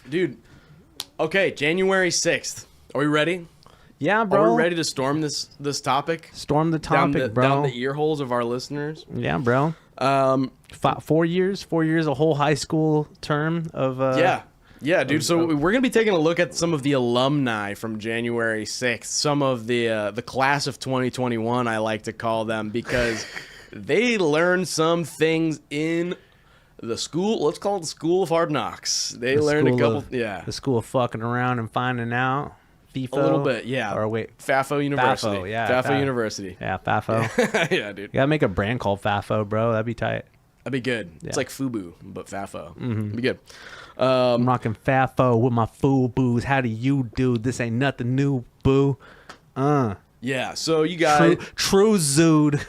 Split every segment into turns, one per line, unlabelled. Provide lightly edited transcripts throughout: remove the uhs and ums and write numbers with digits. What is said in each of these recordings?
Dude. Okay, January 6th. Are we ready?
Yeah, bro.
Are we ready to storm this topic?
Storm the topic, bro.
Down the ear holes of our listeners?
Yeah, bro. 4 years, a whole high school term of...
Yeah, dude. So we're going to be taking a look at some of the alumni from January 6th. Some of the class of 2021, I like to call them, because they learned some things in the school. Let's call it the School of Hard Knocks. They learned a couple...
The school of fucking around and finding out. FIFO.
A little bit, yeah.
Or wait.
FAFO University.
FAFO, yeah.
FAFO University.
Yeah, FAFO.
Yeah, dude.
You gotta make a brand called FAFO, bro. That'd be tight.
That'd be good.
Yeah.
It's like FUBU, but FAFO.
Mm-hmm.
It'd be good.
I'm rocking FAFO with my FUBUs. How do you do? This ain't nothing new, boo.
Yeah, so you guys...
True Zude.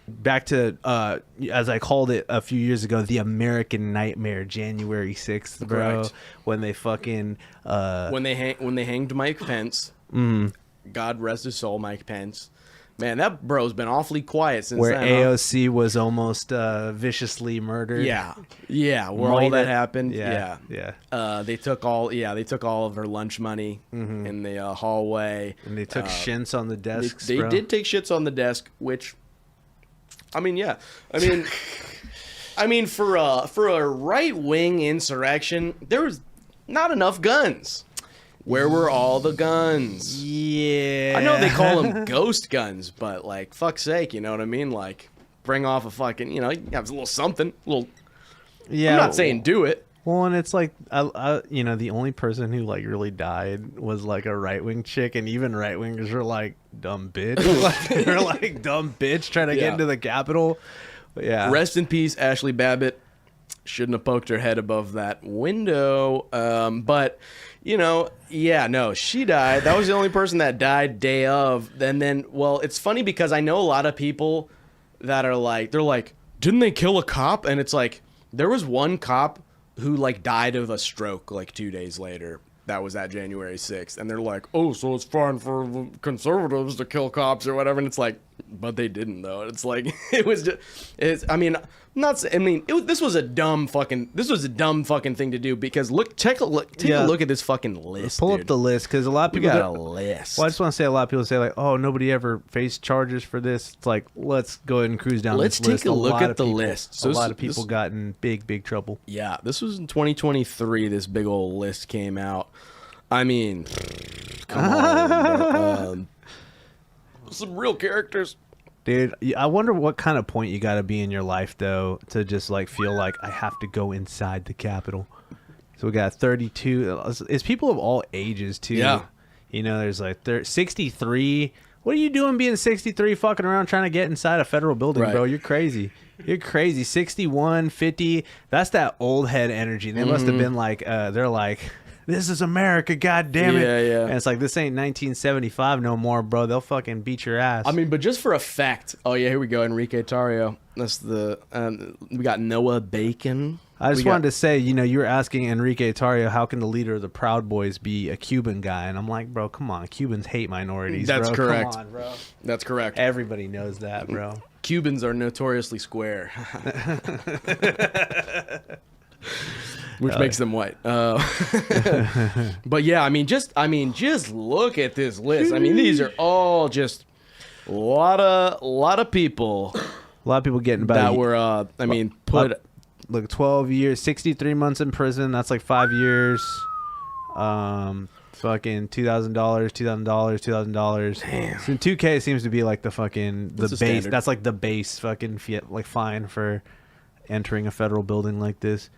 Back to, as I called it a few years ago, the American Nightmare, January 6th, bro.
Correct.
When they fucking...
when they hanged Mike Pence, God rest his soul, Mike Pence. Man, that bro's been awfully quiet since
where
then.
AOC was almost viciously murdered.
Yeah, where all that happened. Yeah. They took all of her lunch money in the hallway,
and they took shits on the desks.
They did take shits on the desk, which, I mean, yeah, I mean, for a right wing insurrection, there was not enough guns. Where were all the guns?
Yeah.
I know they call them ghost guns, but, like, fuck's sake, you know what I mean? Like, bring off a fucking, you have a little something. Yeah. I'm not saying do it.
Well, and it's like, the only person who, like, really died was, like, a right-wing chick, and even right-wingers were like, dumb bitch. They're like, dumb bitch trying to get into the Capitol. But yeah.
Rest in peace, Ashley Babbitt. Shouldn't have poked her head above that window. But... she died. That was the only person that died day of. And then, well, it's funny because I know a lot of people that are like, they're like, didn't they kill a cop? And it's like, there was one cop who, like, died of a stroke, like, 2 days later. That was at January 6th. And they're like, oh, so it's fine for conservatives to kill cops or whatever. And it's like, but they didn't, though. It's like, this was a dumb fucking thing to do, because take a look at this fucking list.
Pull up the list, because a lot of people
got a list.
Well, I just want to say, a lot of people say, like, oh, nobody ever faced charges for this. It's like, let's go ahead and cruise down this list.
Let's take a look at the list.
So a lot of people got in big trouble.
Yeah, this was in 2023. This big old list came out. I mean, come on, some real characters.
Dude, I wonder what kind of point you got to be in your life, though, to just, like, feel like I have to go inside the Capitol. So we got 32. It's people of all ages, too.
Yeah.
There's, like, 63. What are you doing being 63 fucking around trying to get inside a federal building, bro? You're crazy. You're crazy. 61, 50. That's that old head energy. They must have been like, they're like... This is America, goddammit.
Yeah.
And it's like, this ain't 1975 no more, bro. They'll fucking beat your ass.
I mean, but just for a fact. Oh, yeah, here we go. Enrique Tarrio. That's we got Noah Bacon.
I just wanted to say, you were asking Enrique Tarrio, how can the leader of the Proud Boys be a Cuban guy? And I'm like, bro, come on. Cubans hate minorities,
That's
bro.
correct.
Come on, bro.
That's correct.
Everybody knows that, bro.
Cubans are notoriously square. Which makes them white. But yeah, I mean, just look at this list. I mean, these are all just a lot of people.
A lot of people getting about
that were.
Look, 12 years, 63 months in prison. That's like 5 years. Fucking $2,000.
Damn.
So 2K seems to be like the base.
Standard.
That's like the base fucking fine for entering a federal building like this.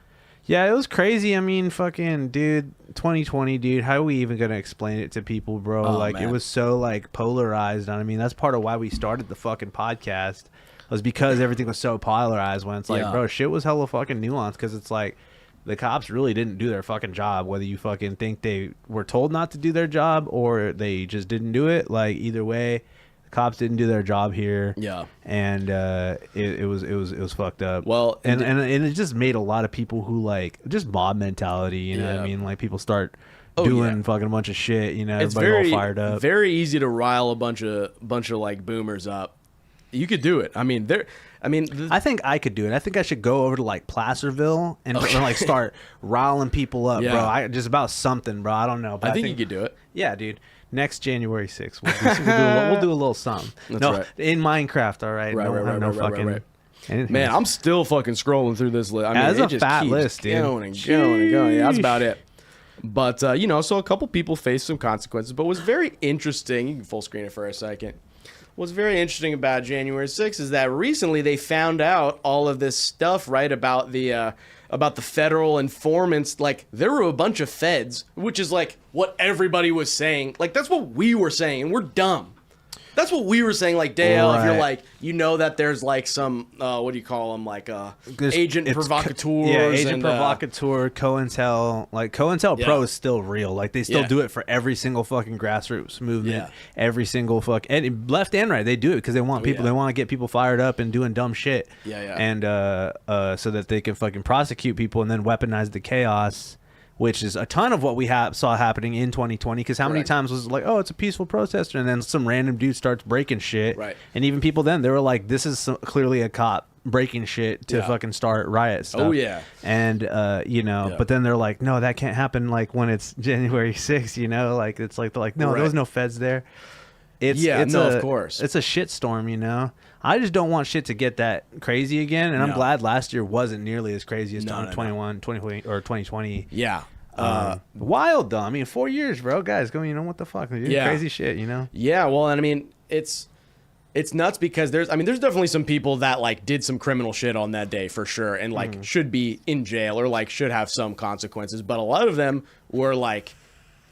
Yeah, it was crazy. I mean, fucking, dude, 2020, dude, how are we even going to explain it to people, bro? Man. It was so, like, polarized. I mean, that's part of why we started the fucking podcast, was because everything was so polarized, when it's like, bro, shit was hella fucking nuanced, because it's like, the cops really didn't do their fucking job, whether you fucking think they were told not to do their job or they just didn't do it. Like, either way, the cops didn't do their job here.
Yeah.
And it was fucked up.
Well,
and it just made a lot of people who, like, just mob mentality, you know what I mean? Like, people start doing fucking a bunch of shit,
it's
everybody all fired up.
Very easy to rile a bunch of like boomers up. You could do it. I mean,
I think I could do it. I think I should go over to like Placerville and like start riling people up, bro. Just about something, bro. I don't know. But
I think you could do it.
Yeah, dude. Next January 6th, we'll do a little something.
That's right.
In Minecraft, all right?
Right. Man, I'm still fucking scrolling through this list. I mean,
it's a fat list, dude.
Going and going. Yeah, that's about it. But, so a couple people faced some consequences, but what's very interesting, you can full screen it for a second. What's very interesting about January 6th is that recently they found out all of this stuff, right, about the federal informants. Like, there were a bunch of feds, which is like what everybody was saying. Like, that's what we were saying, and we're dumb. That's what we were saying, like, Dale, if you're like, that there's like some, what do you call them, like, agent provocateurs.
Yeah, agent provocateur, COINTEL. Like, COINTEL Pro is still real. Like, they still do it for every single fucking grassroots movement. Every single and left and right, they do it because they want people, they want to get people fired up and doing dumb shit. And so that they can fucking prosecute people and then weaponize the chaos. Which is a ton of what we saw happening in 2020. Because how many times was it like, oh, it's a peaceful protester, and then some random dude starts breaking shit. Right. And even people then, they were like, this is clearly a cop breaking shit to fucking start riot stuff.
Oh, yeah.
And, but then they're like, no, that can't happen like when it's January 6th, Like, it's like, they're like, no, there was no feds there.
Of course.
It's a shitstorm, I just don't want shit to get that crazy again, and I'm glad last year wasn't nearly as crazy as 2020.
Yeah.
Wild though. I mean, 4 years, bro. Guys, going, what the fuck? Crazy shit,
Yeah. Well, and I mean, it's nuts because there's definitely some people that like did some criminal shit on that day for sure, and like should be in jail or like should have some consequences. But a lot of them were like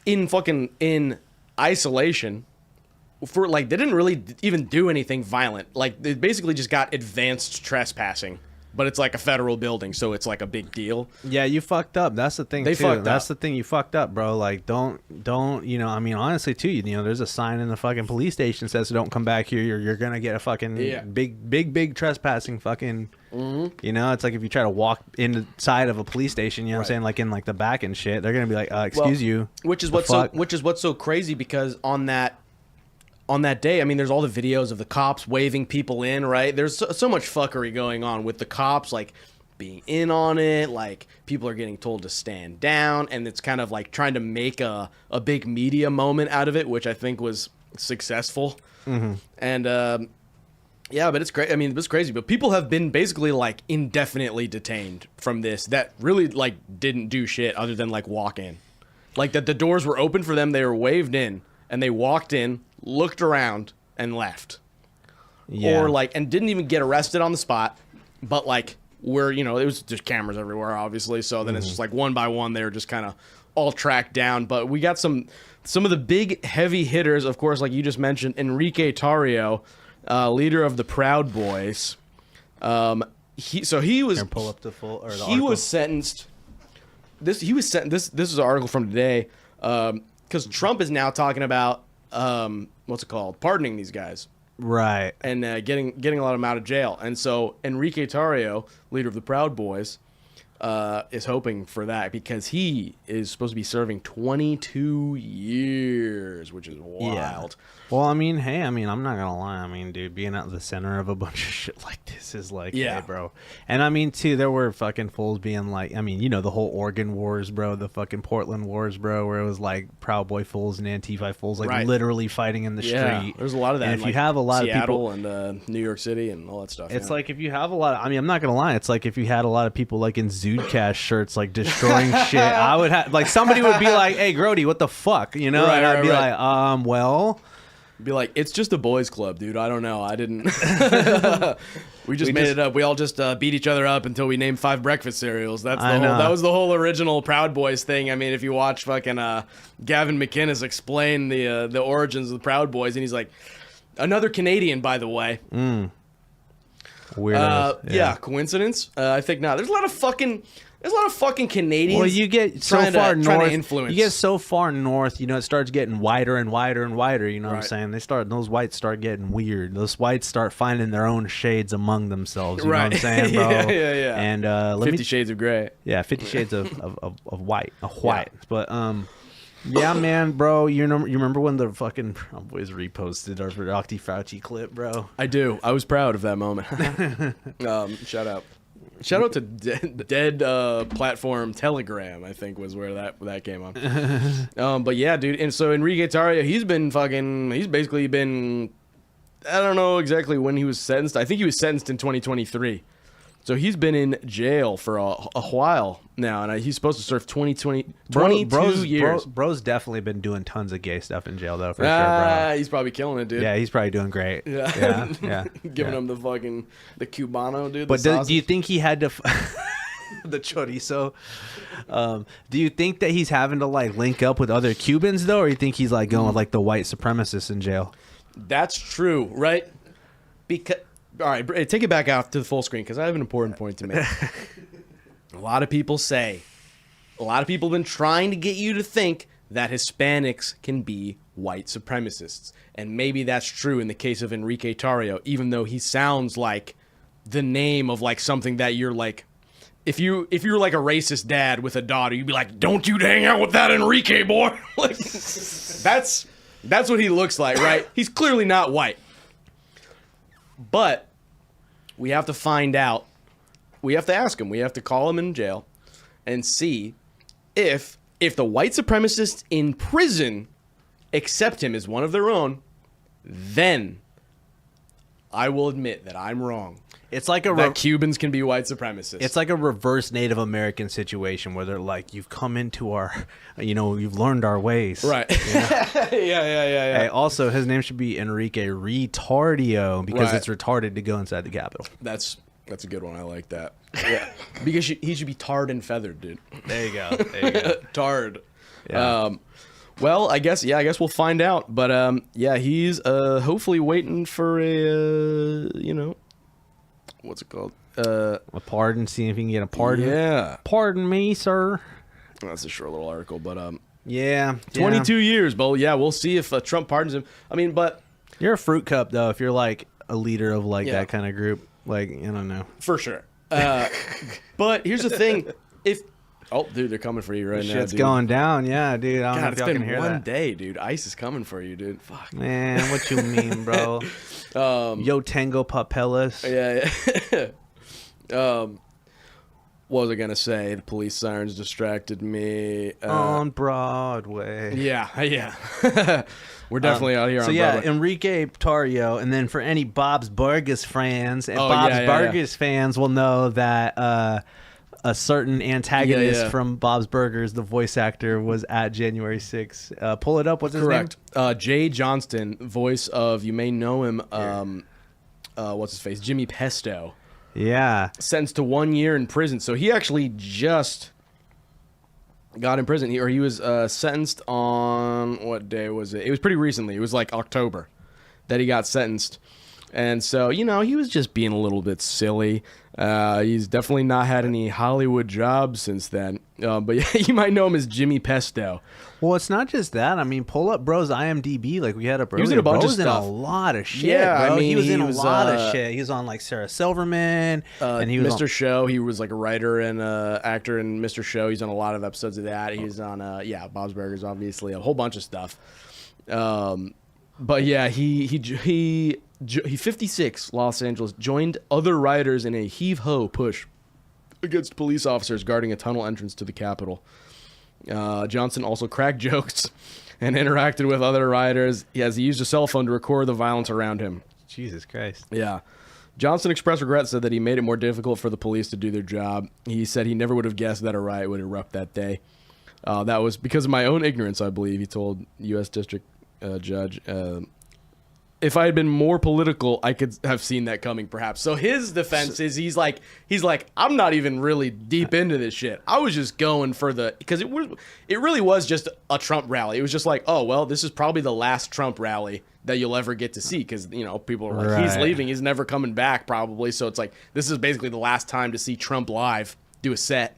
in isolation. For like, they didn't really even do anything violent. Like, they basically just got advanced trespassing, but it's like a federal building, so it's like a big deal.
Yeah, you fucked up. That's the thing. That's the thing. You fucked up, bro. Like, don't. I mean, honestly, too. There's a sign in the fucking police station that says, "Don't come back here. You're gonna get a fucking big trespassing fucking." It's like if you try to walk inside of a police station, what I'm saying, like in like the back and shit, they're gonna be like, "Excuse you."
Which is what's so crazy because on that day, I mean, there's all the videos of the cops waving people in, right? There's so much fuckery going on with the cops, like, being in on it. Like, people are getting told to stand down, and it's kind of like trying to make a big media moment out of it, which I think was successful. And, but it's great. I mean, it was crazy. But people have been basically, like, indefinitely detained from this that really, like, didn't do shit other than, like, walk in. Like, that the doors were open for them, they were waved in, and they walked in, looked around, and left. Or like, and didn't even get arrested on the spot, but like, it was just cameras everywhere, obviously. So then it's just like one by one, they were just kind of all tracked down. But we got some of the big heavy hitters, of course, like you just mentioned, Enrique Tarrio, leader of the Proud Boys. He was
pull up the full. Or the
he
article.
was sentenced. This is an article from today, because Trump is now talking about what's it called? Pardoning these guys.
Right.
And getting a lot of them out of jail. And so Enrique Tarrio, leader of the Proud Boys, is hoping for that because he is supposed to be serving 22 years, which is wild. Yeah.
Well, I mean, hey, I'm not gonna lie. I mean, dude, being at the center of a bunch of shit like this is like, hey, bro. And I mean, too, there were fucking fools being like, I mean, the whole Oregon wars, bro, the fucking Portland wars, bro, where it was like Proud Boy fools and Antifa fools, like literally fighting in the street.
There's a lot of that.
And if you have a lot
Seattle
of people,
and New York City and all that stuff.
It's like if you have a lot. I'm not gonna lie. It's like if you had a lot of people like in ZUDECAST shirts, like destroying shit. I would have like somebody would be like, "Hey, Grody, what the fuck?" And I'd be like, well.
Be like, it's just a boys club, dude. I don't know. I didn't. we just made it up. We all just beat each other up until we named 5 breakfast cereals. That was the whole original Proud Boys thing. I mean, if you watch fucking Gavin McInnes explain the origins of the Proud Boys, and he's like, another Canadian, by the way.
Weird.
Yeah, coincidence? I think not. There's a lot of fucking Canadians.
Well, you get so far north.
Influence.
You get so far north, it starts getting wider and wider and wider. You know what I'm saying? Those whites start getting weird. Those whites start finding their own shades among themselves. You know what I'm saying, bro?
yeah.
And
50 Shades of Grey.
Yeah, 50 Shades of white. White. Yeah. But Yeah, man, bro. You remember when the fucking Proud Boys reposted our Dr. Fauci clip, bro?
I do. I was proud of that moment. Shout out. Shout out to dead platform Telegram, I think was where that came on. But yeah, dude. And so Enrique Tarrio, he's basically been, I don't know exactly when he was sentenced. I think he was sentenced in 2023. So he's been in jail for a while now, and he's supposed to serve 22 years.
Bro's definitely been doing tons of gay stuff in jail, though, for sure, bro.
He's probably killing it, dude.
Yeah, he's probably doing great. Yeah.
Giving him the Cubano, dude.
But do you think he had to... the chorizo. Do you think that he's having to, like, link up with other Cubans, though, or you think he's, like, going with, like, the white supremacists in jail?
That's true, right? Because... All right, take it back out to the full screen because I have an important point to make. A lot of people have been trying to get you to think that Hispanics can be white supremacists. And maybe that's true in the case of Enrique Tarrio, even though he sounds like the name of like something that you're like, if you're like a racist dad with a daughter, you'd be like, don't you hang out with that Enrique boy. Like, that's what he looks like, right? He's clearly not white. But we have to find out. We have to ask him. We have to call him in jail and see if the white supremacists in prison accept him as one of their own, then I will admit that I'm wrong.
It's like
that Cubans can be white supremacists.
It's like a reverse Native American situation where they're like, you've come into our, you've learned our ways.
Right. You know? Yeah.
Hey, also, his name should be Enrique Retardio because it's retarded to go inside the Capitol.
That's a good one. I like that. Yeah. Because he should be tarred and feathered, dude.
There you go.
Tarred.
Yeah.
Well, I guess we'll find out. But he's hopefully waiting for a what's it called?
A pardon. See if he can get a pardon.
Yeah.
Pardon me, sir.
That's a short little article, but
22
years, but yeah, we'll see if Trump pardons him. I mean, but
you're a fruit cup though. If you're like a leader of like that kind of group, like I don't know.
For sure. But here's the thing: dude, they're coming for you right now.
Shit's going down, yeah, dude. I don't know if
it's
y'all can
been
hear
one
that.
day, dude. ICE is coming for you, dude. Fuck,
man. What you mean, bro? Yo Tango Papelas.
Yeah. What was I gonna say? The police sirens distracted me.
On Broadway.
Yeah. We're definitely out here on Broadway.
Enrique Tarrio, and then for any Bob's Burgers fans, and
Bob's
Burgers fans will know that a certain antagonist from Bob's Burgers, the voice actor, was at January 6th. Pull it up. What's his name?
Correct. Jay Johnston, voice of, you may know him, what's his face? Jimmy Pesto.
Yeah.
Sentenced to 1 year in prison. So he actually just got in prison. He was sentenced on, what day was it? It was pretty recently. It was like October that he got sentenced. And so, he was just being a little bit silly. He's definitely not had any Hollywood jobs since then. But yeah, you might know him as Jimmy Pesto.
Well, it's not just that. I mean, pull up bro's IMDb like we had up earlier.
He was in a bunch of stuff.
In a lot of shit,
yeah,
bro.
I mean,
he was in a lot of shit. He was on like Sarah Silverman. And he was
Mr. Show. He was like a writer and actor in Mr. Show. He's on a lot of episodes of that. He's on, Bob's Burgers, obviously. A whole bunch of stuff. But yeah, he 56, Los Angeles, joined other rioters in a heave-ho push against police officers guarding a tunnel entrance to the Capitol. Johnson also cracked jokes and interacted with other rioters as he used a cell phone to record the violence around him.
Jesus Christ.
Yeah. Johnson expressed regret, said that he made it more difficult for the police to do their job. He said he never would have guessed that a riot would erupt that day. That was because of my own ignorance, I believe, he told U.S. District Judge. If I had been more political, I could have seen that coming, perhaps. So his defense is he's like, I'm not even really deep into this shit. I was just going for because it really was just a Trump rally. It was just like, oh well, this is probably the last Trump rally that you'll ever get to see because people are like, he's leaving, he's never coming back probably. So it's like this is basically the last time to see Trump live do a set.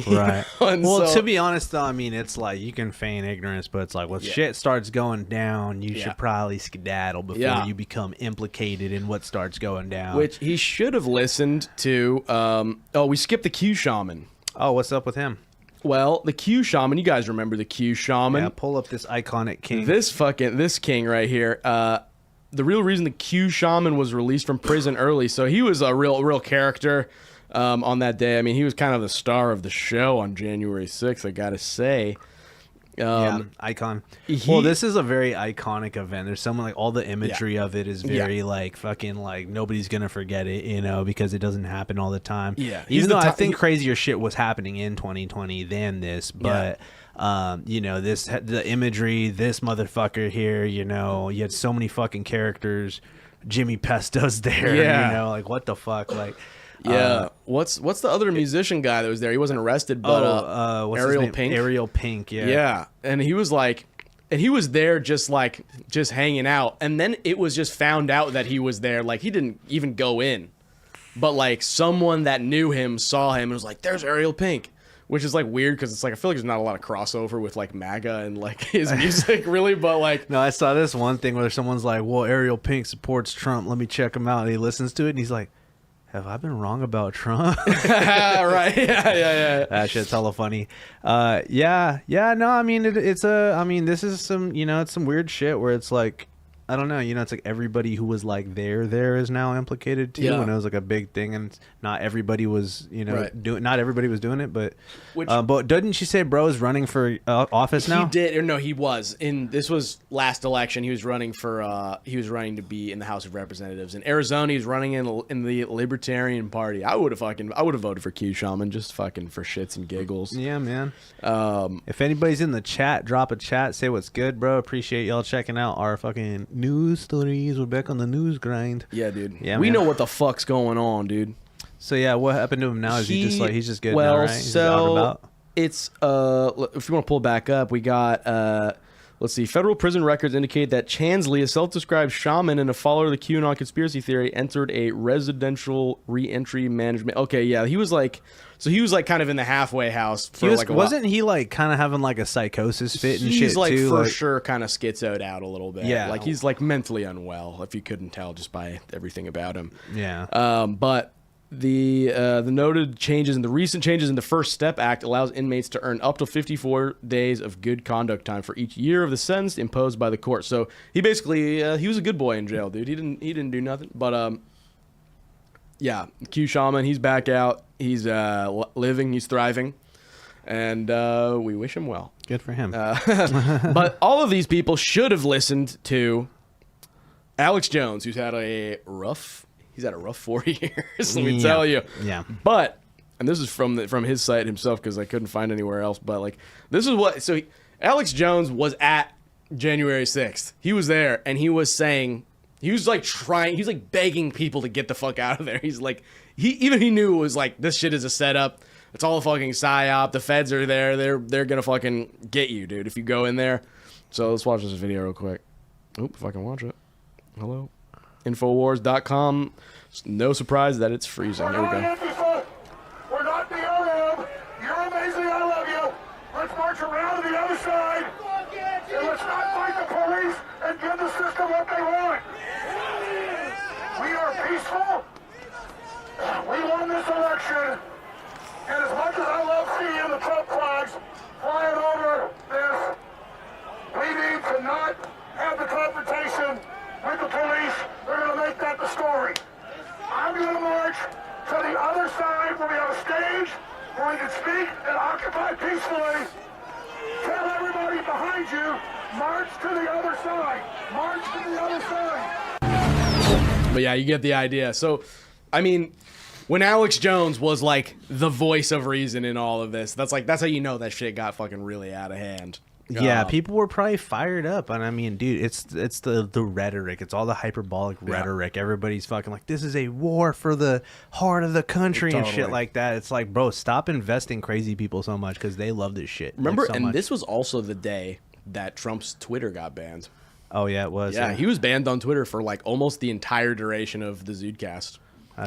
Right. Well, to be honest, though, I mean, it's like you can feign ignorance, but it's like when shit starts going down, you should probably skedaddle before you become implicated in what starts going down.
Which he should have listened to. We skipped the Q Shaman.
Oh, what's up with him?
Well, the Q Shaman, you guys remember the Q Shaman?
Yeah, pull up this iconic king.
This king right here. The real reason the Q Shaman was released from prison early, so he was a real character on that day. I mean, he was kind of the star of the show on January 6th, I gotta say.
Yeah, icon. Well, this is a very iconic event. There's someone like all the imagery of it is very like fucking like nobody's gonna forget it, you know, because it doesn't happen all the time.
Yeah,
even though I think crazier shit was happening in 2020 than this, but you know, the imagery, this motherfucker here, you know, you had so many fucking characters. Jimmy Pesto's there, you know, like what the fuck, like.
Yeah, what's the other musician guy that was there? He wasn't arrested, but
what's
Ariel
his name?
Pink.
Ariel Pink, yeah.
Yeah, and he was there just hanging out, and then it was just found out that he was there. Like he didn't even go in, but like someone that knew him saw him and was like, "There's Ariel Pink," which is like weird because it's like I feel like there's not a lot of crossover with like MAGA and like his music really, but like
no, I saw this one thing where someone's like, "Well, Ariel Pink supports Trump. Let me check him out." And he listens to it and he's like, have I been wrong about Trump?
Right. Yeah.
That shit's hella funny. Yeah. No, I mean, this is some, you know, it's some weird shit where it's like, I don't know, you know, it's like everybody who was like there is now implicated too, and it was like a big thing, and not everybody was, you know, not everybody was doing it, but didn't she say bro is running for office now?
He did, or no, he was this was last election. He was running to be in the House of Representatives in Arizona. He's running in the Libertarian Party. I would have voted for Q Shaman just fucking for shits and giggles.
Yeah, man. If anybody's in the chat, drop a chat, say what's good, bro. Appreciate y'all checking out our fucking news stories. We're back on the news grind.
Yeah, dude. Yeah, we know what the fuck's going on, dude.
So yeah, what happened to him now? Is he's just good
now,
right?
He's so it's if you want to pull back up, we got let's see. Federal prison records indicate that Chansley, a self-described shaman and a follower of the QAnon conspiracy theory, entered a residential re-entry management. Okay, yeah, he was like kind of in the halfway house.
Wasn't he like kind of having like a psychosis fit and shit too?
He's like for sure kind of schizoed out a little bit. Yeah, like he's like mentally unwell, if you couldn't tell just by everything about him.
Yeah.
But the noted changes in the recent changes in the First Step Act allows inmates to earn up to 54 days of good conduct time for each year of the sentence imposed by the court. So he basically he was a good boy in jail, dude. He didn't do nothing. But yeah, Q Shaman, he's back out. He's living, he's thriving, and we wish him well.
Good for him.
But all of these people should have listened to Alex Jones, who's had a rough 4 years, let me tell you.
Yeah.
But, and this is from his site himself because I couldn't find anywhere else, but like, this is what, so Alex Jones was at January 6th. He was there, and he was saying, he was like begging people to get the fuck out of there. He's like, he knew it was like, this shit is a setup. It's all a fucking psyop. The feds are there. They're gonna fucking get you, dude, if you go in there. So let's watch this video real quick. Oop, if I can watch it. Hello. Infowars.com. No surprise that it's freezing. Here we go.
We're not BLM. You're amazing. I love you. Let's march around to the other side. And let's not fight the police and give the system what they want. We are peaceful. We won this election. And as much as I love seeing the Trump flags flying over this, we need to not have the confrontation with the police. They're going to make that the story. I'm going to march to the other side where we have a stage where we can speak and occupy peacefully. Tell everybody behind you, march to the other side. March to the other side.
But yeah, you get the idea. So, I mean, when Alex Jones was like the voice of reason in all of this, that's how you know that shit got fucking really out of hand.
Yeah, people were probably fired up, and I mean, dude, it's the rhetoric, it's all the hyperbolic rhetoric. Everybody's fucking like, this is a war for the heart of the country and shit like that. It's like, bro, stop investing crazy people so much because they love this shit.
Remember,
like,
and this was also the day that Trump's Twitter got banned.
Oh yeah, it was.
Yeah, he was banned on Twitter for like almost the entire duration of the ZUDECAST.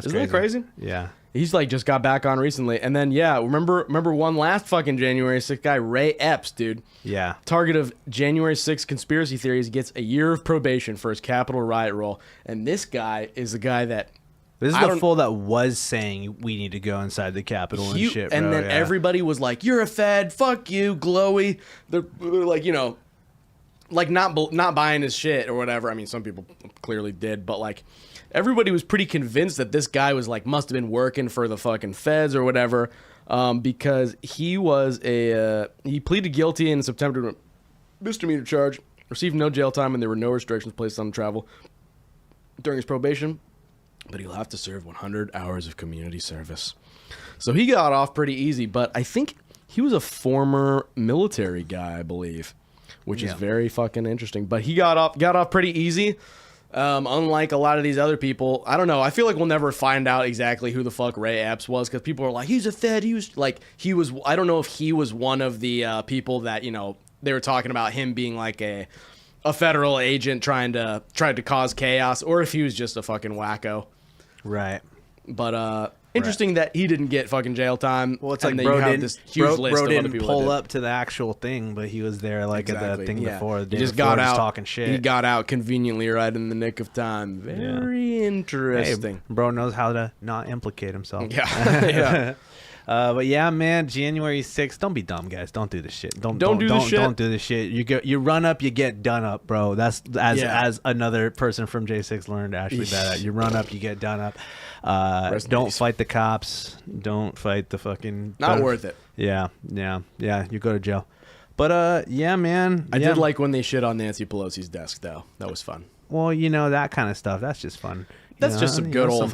Isn't that crazy?
Yeah.
He's like just got back on recently. And then, yeah, remember one last fucking January 6th guy, Ray Epps, dude.
Yeah.
Target of January 6th conspiracy theories, gets a year of probation for his Capitol riot role. And this guy is the guy that
This is the fool that was saying we need to go inside the Capitol and shit, bro.
And then everybody was like, "You're a Fed, fuck you, glowy." They're like, you know, like not buying his shit or whatever. I mean, some people clearly did, but like everybody was pretty convinced that this guy was like must have been working for the fucking feds or whatever, because he was he pleaded guilty in September to a misdemeanor charge, received no jail time, and there were no restrictions placed on travel during his probation. But he'll have to serve 100 hours of community service. So he got off pretty easy, but I think he was a former military guy, I believe, which is very fucking interesting. But he got off pretty easy. Unlike a lot of these other people, I don't know. I feel like we'll never find out exactly who the fuck Ray Epps was, because people are like, he's a Fed. He was. I don't know if he was one of the people that, you know, they were talking about him being like a federal agent trying to cause chaos, or if he was just a fucking wacko.
Right.
But interesting that he didn't get fucking jail time.
Well, it's like
bro
didn't,
this huge list
bro
of
didn't
other people
pull up to the actual thing, but he was there like at the thing before.
He just got out
talking shit.
He got out conveniently right in the nick of time. Very interesting.
Hey, bro knows how to not implicate himself.
Yeah. Yeah.
But yeah, man, January 6th. Don't be dumb, guys. Don't do this shit. Don't do this shit. Don't do this shit. You run up, you get done up, bro. That's as another person from J6 learned, Ashley Bad. You run up, you get done up. Don't fight the cops. Don't fight the fucking.
Not worth it.
Yeah. You go to jail. But yeah, man.
I did like when they shit on Nancy Pelosi's desk, though. That was fun.
Well, you know, that kind of stuff. That's just fun.
That's just some good old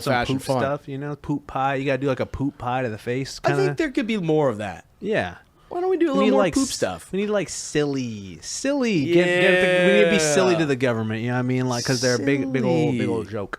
fashioned fun
stuff. You know, poop pie. You gotta do like a poop pie to the face.
I think there could be more of that.
Yeah.
Why don't we do a little more poop stuff?
We need like silly.
Yeah.
We need to be silly to the government. You know what I mean? Like, because they're a big old joke.